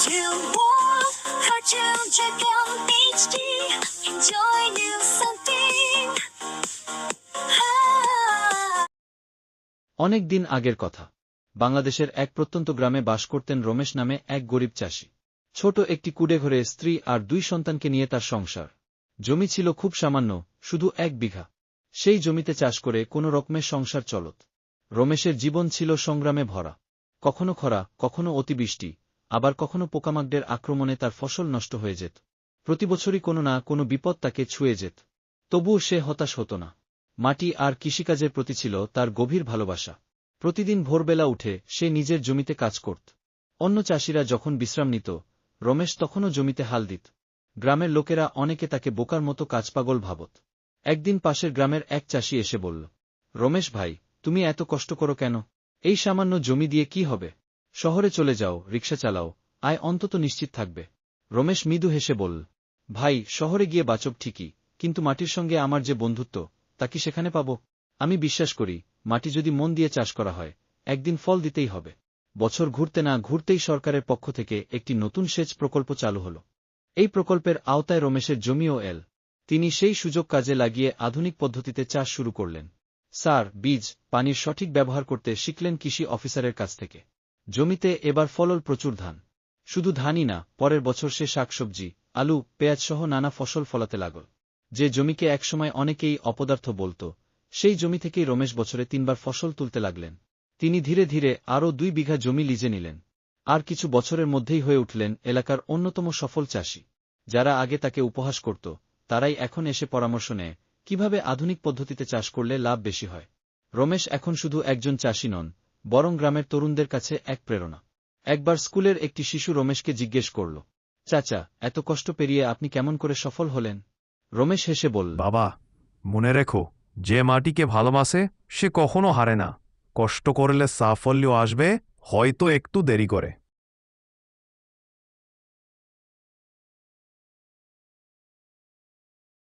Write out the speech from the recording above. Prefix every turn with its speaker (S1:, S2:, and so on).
S1: Cartoon World, Cartoon Dragon HD. Enjoy new something. Ah.
S2: অনেক দিন আগের কথা। বাংলাদেশের এক প্রত্যন্ত গ্রামে বাস করতেন রমেশ নামে এক গরিব চাষি। ছোট একটি কুঁড়েঘরে স্ত্রী আর 2 সন্তানকে নিয়ে তার সংসার। জমি ছিল খুব সামান্য, শুধু 1 বিঘা। সেই জমিতে চাষ করে কোনো রকমের সংসার চলত। রমেশের জীবন ছিল সংগ্রামে ভরা। কখনো খরা, কখনো অতিবৃষ্টি, আবার কখনো পোকামাকড়ের আক্রমণে তার ফসল নষ্ট হয়ে যেত। প্রতিবছরই কোনো না কোনো বিপদ তাকে ছুঁয়ে যেত। তবুও সে হতাশ হতো না। মাটি আর কৃষিকাজের প্রতি ছিল তার গভীর ভালোবাসা। প্রতিদিন ভোরবেলা উঠে সে নিজের জমিতে কাজ করত। অন্য চাষিরা যখন বিশ্রাম নিত, রমেশ তখনও জমিতে হাল দিত। গ্রামের লোকেরা অনেকে তাকে বোকার মতো কাজপাগল ভাবত। একদিন পাশের গ্রামের এক চাষি এসে বলল, রমেশ ভাই, তুমি এত কষ্ট করো কেন? এই সামান্য জমি দিয়ে কি হবে? শহরে চলে যাও, রিক্সা চালাও, আয় অন্তত নিশ্চিত থাকবে। রমেশ মৃদু হেসে বলল, ভাই, শহরে গিয়ে বাঁচব ঠিকই, কিন্তু মাটির সঙ্গে আমার যে বন্ধুত্ব, তা কি সেখানে পাব? আমি বিশ্বাস করি, মাটি যদি মন দিয়ে চাষ করা হয়, একদিন ফল দিতেই হবে। বছর ঘুরতে না ঘুরতেই সরকারের পক্ষ থেকে একটি নতুন সেচ প্রকল্প চালু হল। এই প্রকল্পের আওতায় রমেশের জমিও এল। তিনি সেই সুযোগ কাজে লাগিয়ে আধুনিক পদ্ধতিতে চাষ শুরু করলেন। সার, বীজ, পানির সঠিক ব্যবহার করতে শিখলেন কৃষি অফিসারের কাছ থেকে। জমিতে এবার ফলল প্রচুর ধান। শুধু ধানই না, পরের বছর সে শাকসবজি, আলু, পেঁয়াজ সহ নানা ফসল ফলাতে লাগল। যে জমিকে একসময় অনেকেই অপদার্থ বলত, সেই জমি থেকেই রমেশ বছরে 3 বার ফসল তুলতে লাগলেন। তিনি ধীরে ধীরে আরও 2 বিঘা জমি লিজে নিলেন। আর কিছু বছরের মধ্যেই হয়ে উঠলেন এলাকার অন্যতম সফল চাষী। যারা আগে তাকে উপহাস করত, তারাই এখন এসে পরামর্শ নেয় কিভাবে আধুনিক পদ্ধতিতে চাষ করলে লাভ বেশি হয়। রমেশ এখন শুধু একজন চাষী নন, বরং গ্রামের তরুণদের কাছে এক প্রেরণা। একবার স্কুলের একটি শিশু রমেশকে জিজ্ঞেস করল, চাচা, এত কষ্ট পেরিয়ে আপনি কেমন করে সফল হলেন? রমেশ হেসে বলল,
S3: বাবা, মনে রেখো, যে মাটিকে ভালোবাসে সে কখনো হারে না। কষ্ট করলে সাফল্য আসবে, হয়তো একটু দেরি করে।